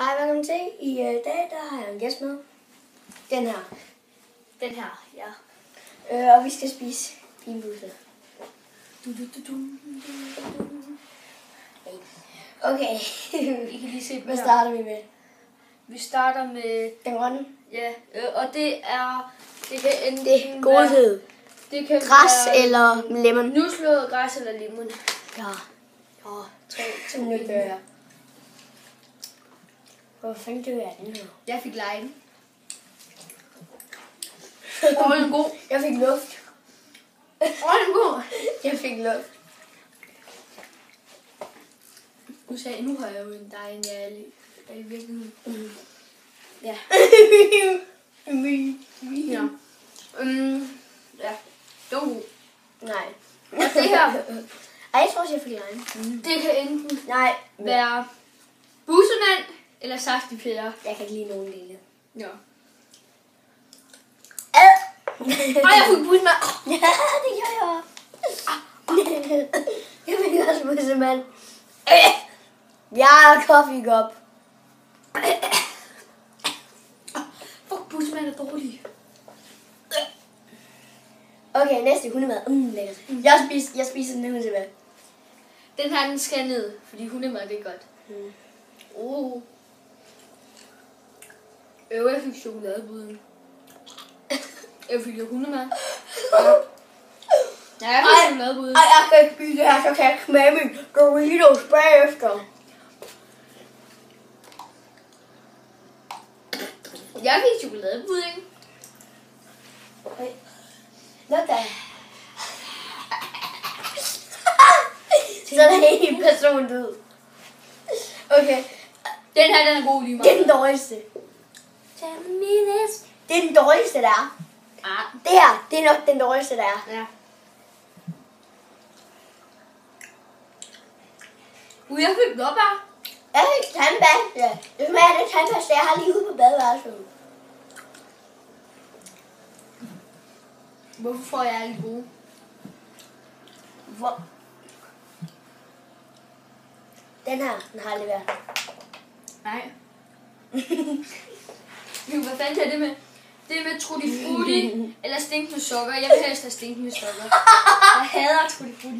Hej, velkommen til. I dag der har jeg en gæst med. Den her. Den her, ja. Og vi skal spise pinbusser. Okay. I kan lige se Hvad starter vi med? Vi starter med... Den grønne? Ja, og det er... Det kan enten Det er godhed. Det kan Græs være eller lemon? nuslået græs eller lemon. Ja. Ja, 3, 2, Nu 1. dør jeg. Hvor fanden dør jeg den her? Jeg fik lime. Åh, den er god. Jeg fik luft. Åh, den er god. Jeg fik luft. Nu har jeg jo en dig, end jeg er i virkeligheden. Ja. Ja. Ja. Det var god. Nej. Og det her, Ej, jeg tror også, jeg fik lime. det kan enten Nej. være bussemand eller saftigpære. Jeg kan ikke lide nogen dele. Ja. Ej, jeg fik bussemand. Ja, det gør jeg. Jeg fik også bussemand. Jeg er coffee cup. Fuck, bussemand er dårlig. Okay, næste hundemad. Lækkert. Jeg spiser den her til hvad? Den her, den skal ned, fordi hundemad, det er godt. Jeg fik chokoladebuden. Jeg fik jo hundemad. Ja, jeg fik chokoladebuden. Ej, jeg kan ikke spise det her, så kan jeg smage min Doritos bagefter. Jeg fik chokoladebuden. Okay. Nå da. Så er der en person død. Okay. Den her, den er god lige Det er meget. den dårligste. Det er den dårligste, der er. Det her, det er nok den dårligste, der er. Ja. Jeg fik blåbær. Jeg fik tandpasta. Det smager af det tandpasta, jeg har lige ude på badeværelset. Hvorfor får jeg alle gode? Hvor? Den her, den har aldrig været. Nej. Jo, hvad fanden er det med? Det er med Tutti Frutti eller stinkende sukker. Jeg vil helst have stinkende sukker. Jeg hader Tutti Frutti.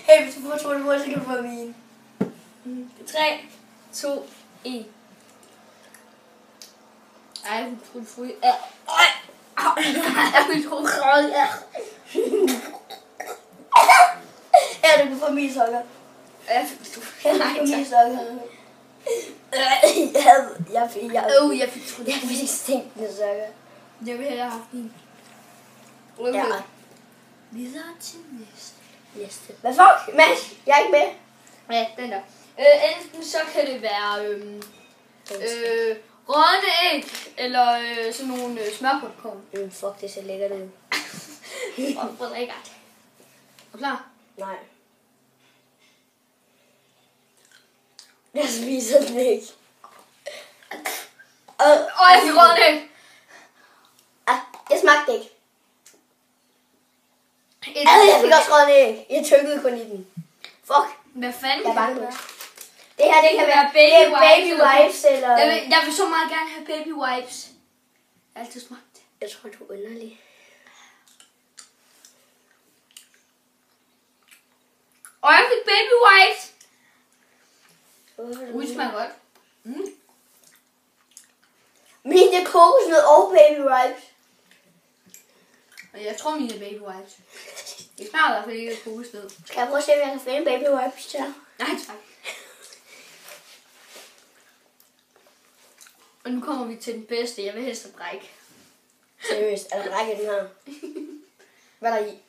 Hey, hvis du får Tutti Frutti, så kan du få min. 3, 2, 1. Ej, jeg fik Tutti Frutti. Jeg fik Tutti Frutti. Ja, du kan få min sukker. Jeg fik Tutti Jeg Nej, fik min tak. sukker. Jeg Jeg fik Tutti Jeg Frutti. fik stinkende sukker. Jeg vil hellere have haft din. Ja. Videre til næste. Hvad fuck, Mads? Jeg er ikke med. Ja, den der. Enten så kan det være rådne æg, eller sådan nogle smørpopcorn. Fuck, det ser lækkert ud. Og brækkert. Er du klar? Nej. Jeg spiser den ikke. Jeg fik rådne æg. Jeg smagte ikke. Jeg fik også rådne æg. Jeg tykkede kun i den. Fuck. Hvad fanden Jeg er kan bange det nu. være? Det her, det kan være baby wipes eller... Jeg vil så meget gerne have baby wipes. Jeg har altid smagt det. Jeg tror, du er underlig. Og jeg fik baby wipes. Hvorfor Det smager godt. Min er kokosnød og baby wipes. Og jeg tror mine er baby wipes. Det smager i hvert fald ikke af kokosnød. Skal jeg prøve at se, om jeg kan finde baby wipes til dig? Nej, tak. Og nu kommer vi til den bedste. Jeg vil helst have bræk. Seriøst, er der række i den her? Hvad er der i?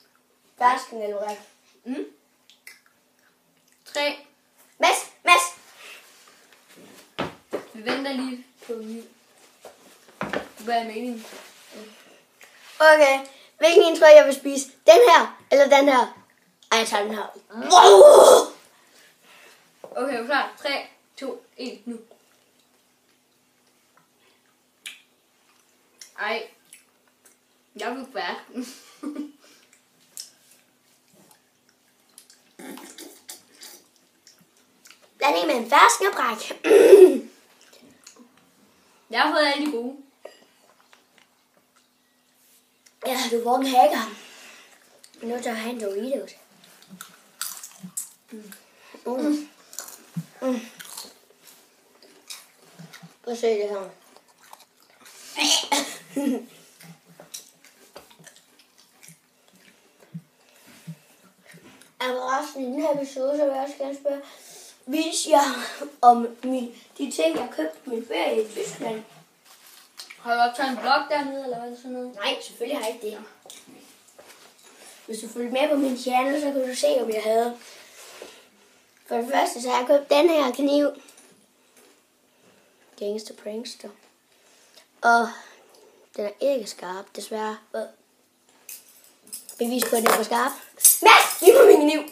Fersken eller række? 3. Mads! Vi venter lige på min. Hvad er meningen? Okay, hvilken en tror jeg vil spise? Den her eller den her? Ej, jeg tager den her. Wow! Okay, er du klar? 3, 2, 1, nu. Ej. Jeg vil brække. Blanding med en ferskenbræk. Jeg har fået alle de gode. Ja, du var en hacker. Nu tager han Doritos. Prøv at se det her. Resten i den her episode, så vil jeg også gerne spørge, vise jer om de ting, jeg købte på min ferie i Tyskland. Har du også taget en blog dernede, eller hvad er det sådan noget? Nej, selvfølgelig har jeg ikke det. Hvis du følger med på min channel, så kan du se, om jeg havde. For det første, så har jeg købt den her kniv. Gangster Prankster. Og den er ikke skarp, desværre. Bevis på, at den er for skarp. Mads, giv mig min kniv!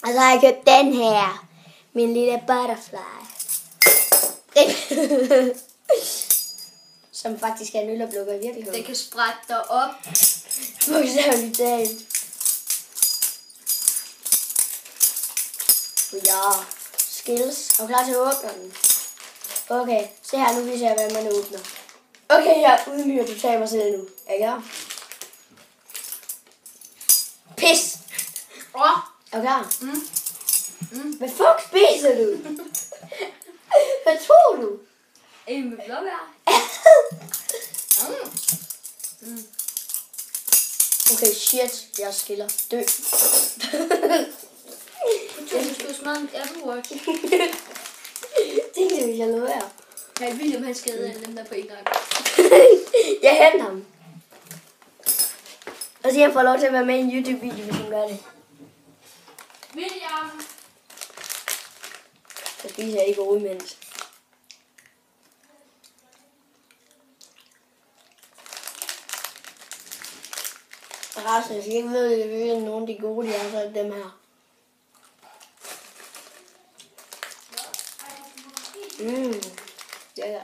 Og så har jeg købt den her. Min lille butterfly. Som faktisk er en øloplukker i virkeligheden. Den kan sprætte dig op. Bogstaveligt talt. Ja, skills. Er du klar til at åbne den? Okay, se her, nu viser jeg, hvordan man åbner. Okay, jeg udmyrer totalt mig selv nu. Er I klar? Pis! Er du klar? Hvad fuck spiser du? Hvad tror du? En med blåbær. Okay, shit. Jeg skiller. Dø. Du skulle smadre en Apple Watch. Tænk det, hvis jeg lå her. Ja, William han skadede alle dem der på en gang. Jeg henter ham. Og så han får lov til at være med i en YouTube-video, hvis han gør det. William! Så spiser jeg ikke imens. Resten, hvis jeg ikke ved, hvilke nogle af de gode, de er, så er det dem her. Ja.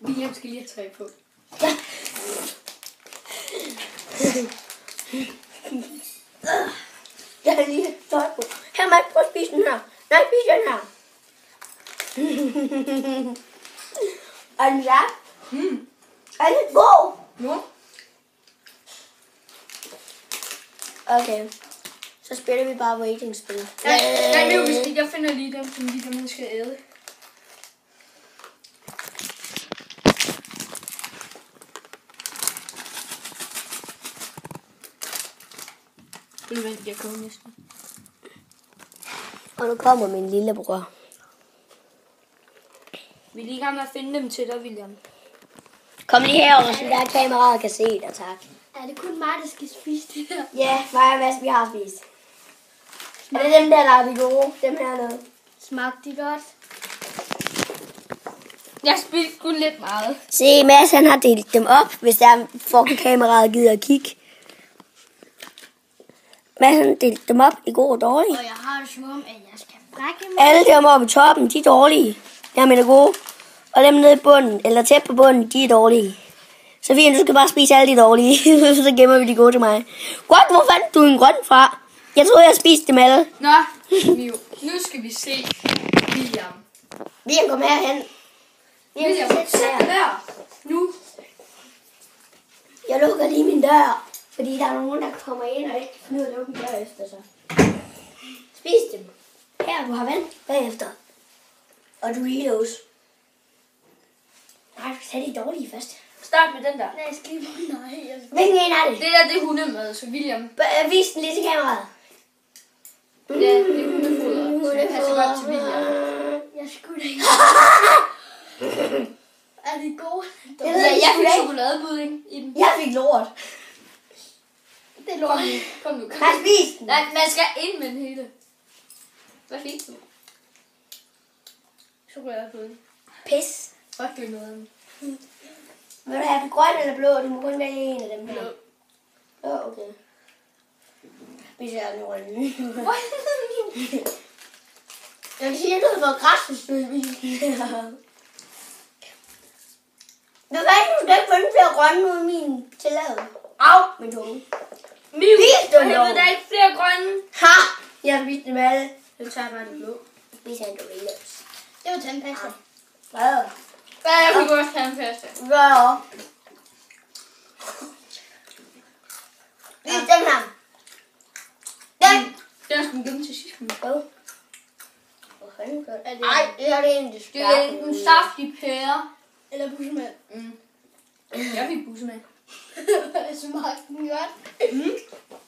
William skal lige have træ på. Ja. Jeg har lige tøj på. Her, Mads, prøv at spise den her. Nej, spis den her. Er den lagt? Er den god? Nu? Okay. Så spiller vi bare waiting-spil. Nej, nu hvis jeg finder lige dem, som lige dem, man skal æde. Jeg kommer næsten. Og nu kommer min lillebror. Vi er lige i gang med at finde dem til dig, William. Kom lige herover, så der kameraet kan se dig, tak. Er det kun mig, der skal spise det her? Ja, mig og Mads, vi har spist. Er det dem der er de gode? Dem hernede. Smagte de godt? Jeg spiste kun lidt meget. Se, Mads han har delt dem op, hvis der fucking kameraet gider at kigge. Mads han har delt dem op i god og dårlig. Og jeg har det som om, at jeg skal brække mig. Alle dem oppe i toppen, de er dårlige. Jeg er gode. Og dem nede i bunden, eller tæt på bunden, de er dårlige. Så fint, du skal bare spise alle de dårlige. Så gemmer vi de gode til mig. Godt, hvor fandt du en grøn fra? Jeg troede, jeg spiste dem alle. Nå, Miu, nu skal vi se William. William, kom herhen. William, sæt dig der. Nu. Jeg lukker lige min dør, fordi der er nogen, der kommer ind og ikke kan finde ud af at lukke min dør efter sig. Spis dem. Her, du har vand bagefter. Og Doritos. Nej, du skal tage de dårlige først. Start med den der. Nej, jeg skal lige... Nej, hvilken en er det? Det der, det er hundemad, så William. Vis den lige til kameraet. Ja, det er hundefoder. Så det passer godt til William. Jeg skulle ikke. Er det gode? Ja, Jeg fik chokoladepudding i den. Jeg fik lort. Det er lort. Kom nu. Nej, spis den. Nej, man skal ind med den hele. Hvad fik du? Chokoladepudding. Pis. Fuck, det er noget. Vil du have den grøn eller blå? Du må kun vælge en af dem her. Blå. Okay. Spiser jeg den grønne. Jeg vil sige, at du har fået græs, hvis du spiser. Du kan ikke få flere grønne ud af min tilladelse. Au, min tunge. Vis den jeg dog. ved, der er ikke flere grønne. Ha! Jeg har vist dem alle. Så tager jeg bare det blå. Vi tager en Doritos. Jeg vil tage en pasta. Hvad? Ja, jeg kan godt tage en pasta. Hvad? Vis den her. Den. Den skal vi gemme til sidst. Hvad? Hvor fanden gør det? Er det- Ej, det her det er en Det er en saftig pære. Eller bussemand. Jeg fik busse med. Smagte den godt?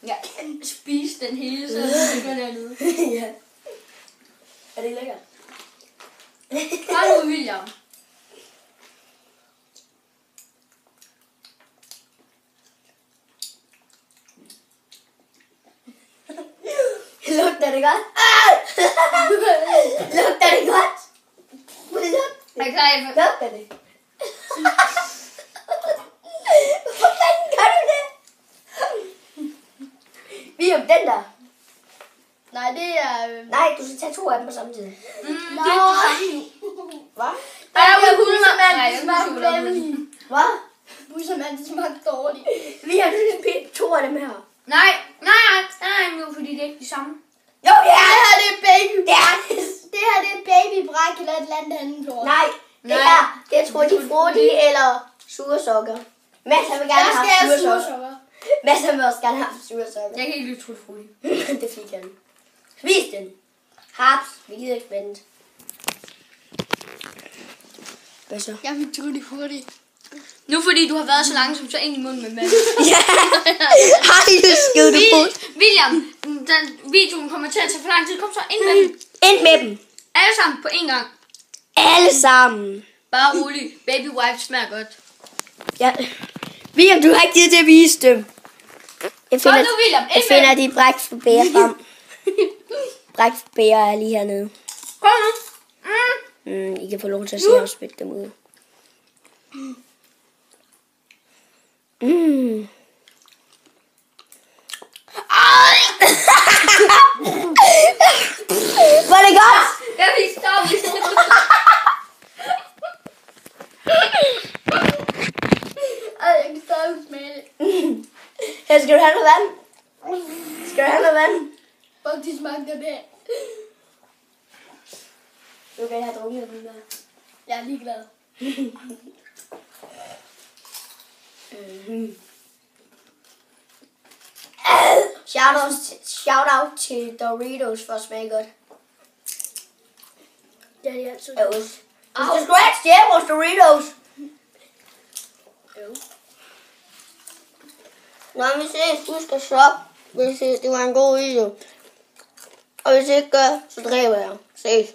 Ja, spis den hele, så det ligger dernede. Ja. Er det lækkert? Bare nu, William. Lugter det godt? Lugter det godt? Er I klar? Lugter det? Hvorfor fanden gør du det? Vi er om den der. Nej, det er... Nej, du skal tage 2 af dem på samme tid. Det er det samme. Hvad? Der er jo bussemand, Nej, det jeg smagte er chokolade. dårligt. Hvad? Bussemand, det smagte dårligt. Vi har nu spist 2 af dem her. Nej, nu fordi det er ikke det samme. Jo, det Det er her, det er baby. det. Er det. Det her, det er babybræk eller et eller andet andet lort. Nej, det Nej. er, jeg tror, de frutti eller sursokker. Mads vil gerne Jeg skal have have sursokker. sursukker. Mads vil også gerne have sursokker. Jeg kan ikke lide trutfrutti. Det fik han. Spis den. Haps, vi gider ikke vente. Hvad så? Jeg fik tutti frutti. Nu fordi du har været så langsom, så ind i munden med mad. Ja, hej, det skide du på. William, den videoen kommer til at tage for lang tid. Kom så ind med dem. Ind med dem. Alle sammen på en gang. Alle sammen. Bare rolig. Baby wipes smager godt. Ja. William, du har ikke tid til at vise dem. Jeg Kom nu, William. jeg Ind med finder dem. de bræksbæger frem. Bræksbæger er lige hernede. Kom nu. I kan få lov til at se og spytte dem ud. Var det godt? Jeg fik stoppet. Ej, jeg kan stadig smage det. Her skal du have noget vand? Skal du have noget vand? Fuck, de smagte det. Du kan have drukket den der. Jeg er ligeglad. Shout out til Doritos for at smage godt. Det er de altid. Af ost. Du skal sgu ikke stjæle vores Doritos. Jo. Nå, vi ses. Husk at shoppe, hvis det var en god video. Og hvis ikke gør, så dræber jeg. Ses.